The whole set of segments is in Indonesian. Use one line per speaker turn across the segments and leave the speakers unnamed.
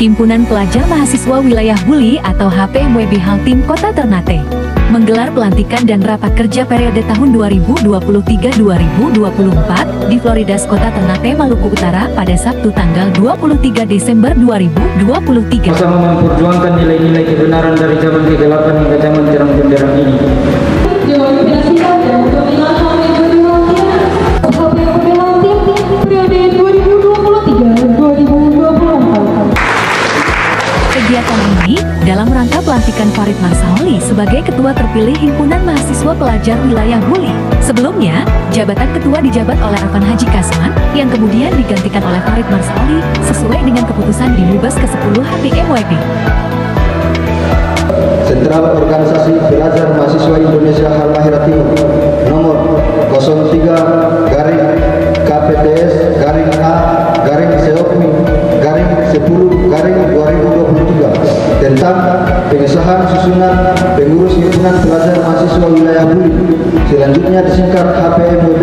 Himpunan Pelajar Mahasiswa Wilayah Buli atau HPMWB Haltim Kota Ternate menggelar pelantikan dan rapat kerja periode tahun 2023-2024 di Floridas Kota Ternate, Maluku Utara pada Sabtu tanggal 23 Desember 2023.
Bersama memperjuangkan nilai-nilai kebenaran dari zaman kegelapan hingga zaman terang benderang ini.
Kegiatan ini dalam rangka pelantikan Farid Marsaoli sebagai Ketua Terpilih Himpunan Mahasiswa Pelajar Wilayah Buli. Sebelumnya, jabatan ketua dijabat oleh Arfan Haji Kasman yang kemudian digantikan oleh Farid Marsaoli sesuai dengan keputusan di Mubas ke-10 HPMWB.
Sentral Organisasi Pelajar Mahasiswa Indonesia Halmahera Timur nomor 03-A-10-10-2023 tentang pengesahan susunan pengurus Himpunan Pelajar Mahasiswa Wilayah Buli, selanjutnya disingkat HPMWB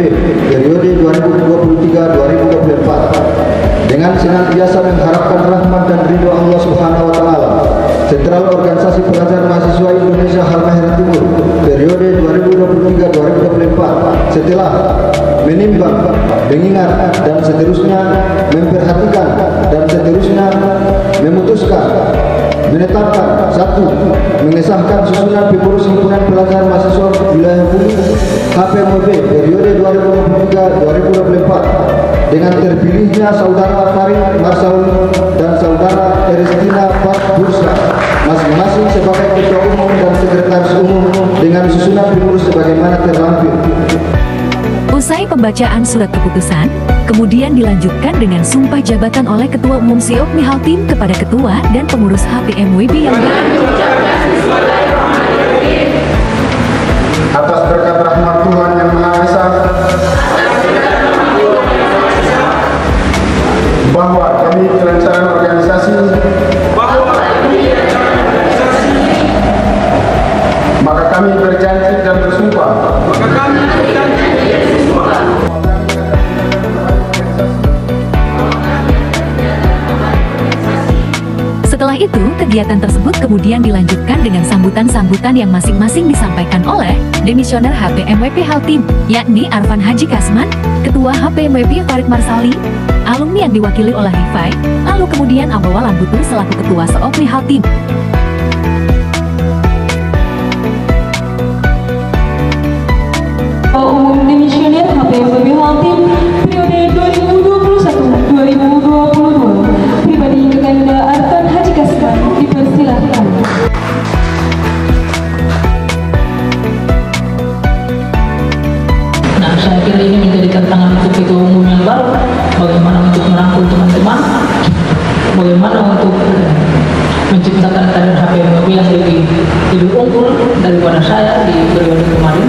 periode 2023-2024. Dengan senantiasa mengharapkan rahmat dan ridho Allah Subhanahu wa Ta'ala, Sentral Organisasi Pelajar Mahasiswa Indonesia Halmahera Timur periode 2023-2024 setelah menimbang, mengingat, dan seterusnya memperhatikan, dan seterusnya memutuskan, menetapkan: 1. Mengesahkan susunan pengurus Himpunan Pelajar Mahasiswa Wilayah Buli HPMWB periode 2023-2024 dengan terpilihnya Saudara Farid Marsaoli dan Saudara Erestina Bursa masing-masing sebagai Ketua Umum dan Sekretaris Umum dengan susunan pengurus sebagaimana terlampir.
Usai pembacaan surat keputusan, kemudian dilanjutkan dengan sumpah jabatan oleh Ketua Umum Siopmi Haltim kepada Ketua dan pengurus HPMWB yang
atas berkat rahmat Tuhan Yang Maha Esa, bahwa kami kelancaran organisasi, maka kami berjanji dan bersumpah
Setelah itu, kegiatan tersebut kemudian dilanjutkan dengan sambutan-sambutan yang masing-masing disampaikan oleh Demisioner HPMWB Haltim, yakni Arfan Haji Kasman, Ketua HPMWB Farid Marsaoli, alumni yang diwakili oleh Rifai, lalu kemudian Abawa Lambutur selaku Ketua Seopmi Haltim.
Umum Demisioner HPMWB Haltim periode 2021-2022, pribadi Kekanda Arfan Haji Kasman, dipersilahkan.
Nah, saya kira ini menjadi tantangan untuk Ketua Umum yang baru, bagaimana untuk merangkul teman-teman, bagaimana untuk menciptakan kader HPMWB yang lebih unggul daripada saya di periode kemarin.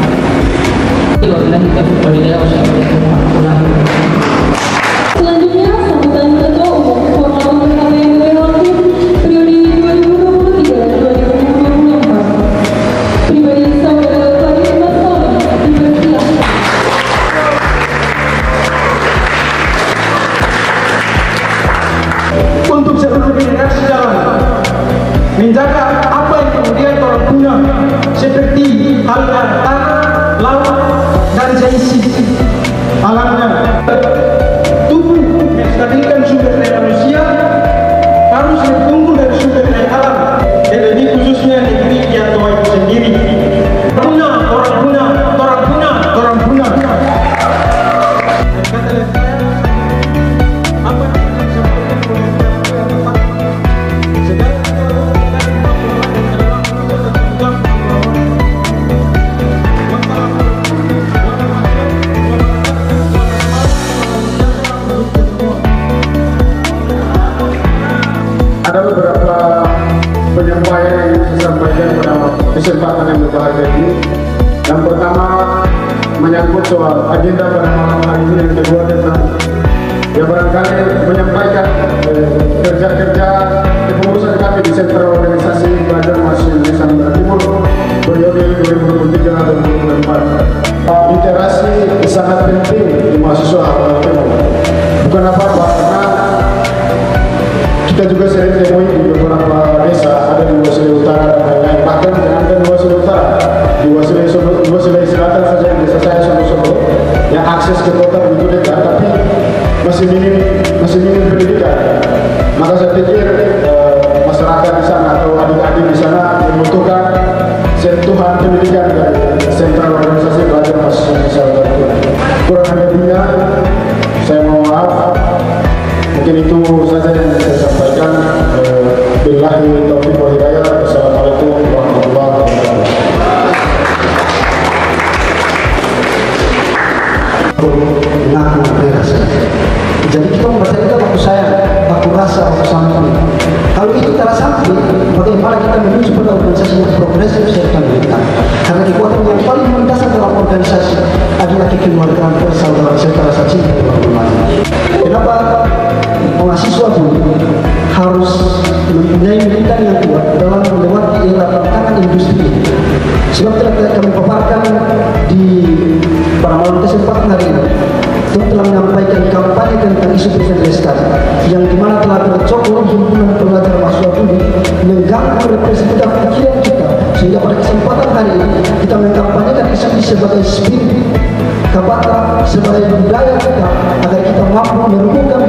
Selanjutnya, sambutan Ketua Umum Formal HPMWB Haltim periode 2023-2024, pribadi Saudara Farid Marsaoli, dipersilahkan.
untuk seluruh generasi jalan menjaga apa yang kemudian orang punya, seperti halnya tanah, laut, dan seisi alamnya. Tubuh menstabilkan sumber daya manusia harus bertumbuh dari sumber daya alam, dan lebih khususnya negeri Tiatoa itu sendiri. Orang punah. Ada beberapa penyampaian yang ingin saya sampaikan pada kesempatan yang berbahagia ini. Yang pertama menyangkut soal agenda pada malam hari ini, yang kedua tentang ya barangkali menyampaikan kerja-kerja kepengurusan kami di Sentral Organisasi Pelajar Mahasiswa Indonesia Halmahera Timur periode 2023-2024. Literasi sangat penting di mahasiswa Halmahera Timur. Bukan apa-apa, karena kita juga sering temui
akses ke kota begitu dekat, tapi masih minim pendidikan. Maka saya pikir masyarakat di sana atau adik-adik di sana membutuhkan sentuhan pendidikan dari sentral organisasi pelajar mahasiswa Indonesia Utara. Kurang lebihnya saya mohon maaf. Mungkin itu saja yang saya sampaikan. Billahi taufiq wal hidayah. Wassalamualaikum warahmatullahi wabarakatuh.
Mengaku berasa. Jadi kita membaca itu waktu saya, waktu rasa, waktu sampai. Kalau itu terasa sampai, bagaimana kita menuju pada organisasi yang progresif serta militan? Karena kekuatan yang paling mendasar dalam organisasi adalah kekeluargaan, persaudaraan serta rasa cinta dalam umatnya. Kenapa mahasiswa pun harus mempunyai militan yang kuat dalam melewati era tantangan industri? Sebab telah kami paparkan di pada malam kesempatan hari ini, kita telah menyampaikan kampanye tentang isu perusahaan lestari yang dimana telah bercokol himpunan pelajar mahasiswa ini mengganggu representatif pikiran kita, sehingga pada kesempatan hari ini kita mengkampanyekan isu ini sebagai spirit kabata, sebagai budaya kita, agar kita mampu menemukan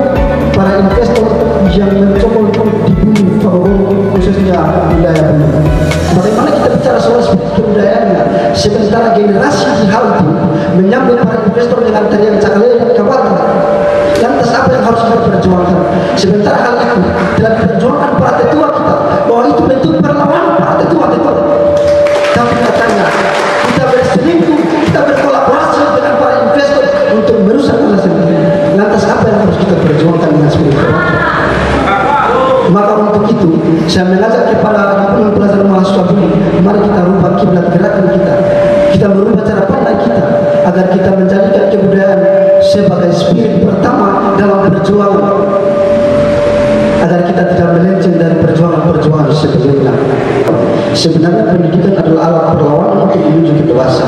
para investor yang mencokol di bumi Papua, khususnya wilayah bumi. Bagaimana kita bicara soal kebudayaannya, sementara generasi di hal itu menyambut para investor dengan tarian cakalele dan kabata. Lantas apa yang harus kita perjuangkan? Sementara hal itu telah diperjuangkan para tetua kita, bahwa itu bentuk perlawanan para tetua. Tapi katanya kita berselingkuh, kita berkolaborasi dengan para investor untuk merusak alasan ini. Lantas apa yang harus kita perjuangkan dengan spirit kabata? Maka untuk itu saya mengajak kepada pelajar mahasiswa ini, mari kita rubah kiblat gerakan kita. Kita merubah cara pandang kita agar kita menjadikan kebudayaan sebagai spirit pertama dalam perjuangan, agar kita tidak melenceng dari perjuangan-perjuangan sebelumnya. Sebenarnya pendidikan adalah alat perlawanan untuk menuju ke dewasa.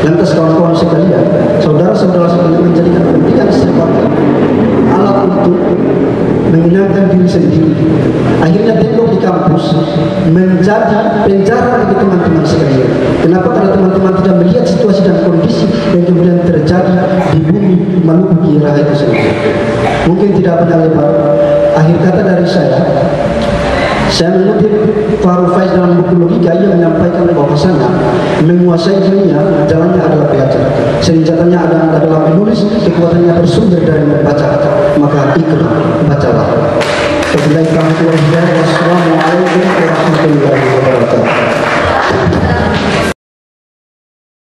Lantas kawan-kawan sekalian, saudara-saudara sekalian, menjadikan pendidikan sebagai alat untuk menyenangkan diri sendiri. Akhirnya tembok di kampus menjadi penjara bagi teman-teman sekalian. Kenapa? Karena teman-teman tidak melihat situasi dan kondisi yang kemudian terjadi di bumi Maluku kira itu sendiri. Mungkin tidak benar lebar. Akhir kata dari saya mengutip Farul Faiz dalam buku logika, ia menyampaikan bahwasanya menguasai dunia jalannya adalah belajar, senjatanya adalah menulis, kekuatannya bersumber dari membaca. Maka ikra, bacalah. Wassalamualaikum warahmatullahi wabarakatuh.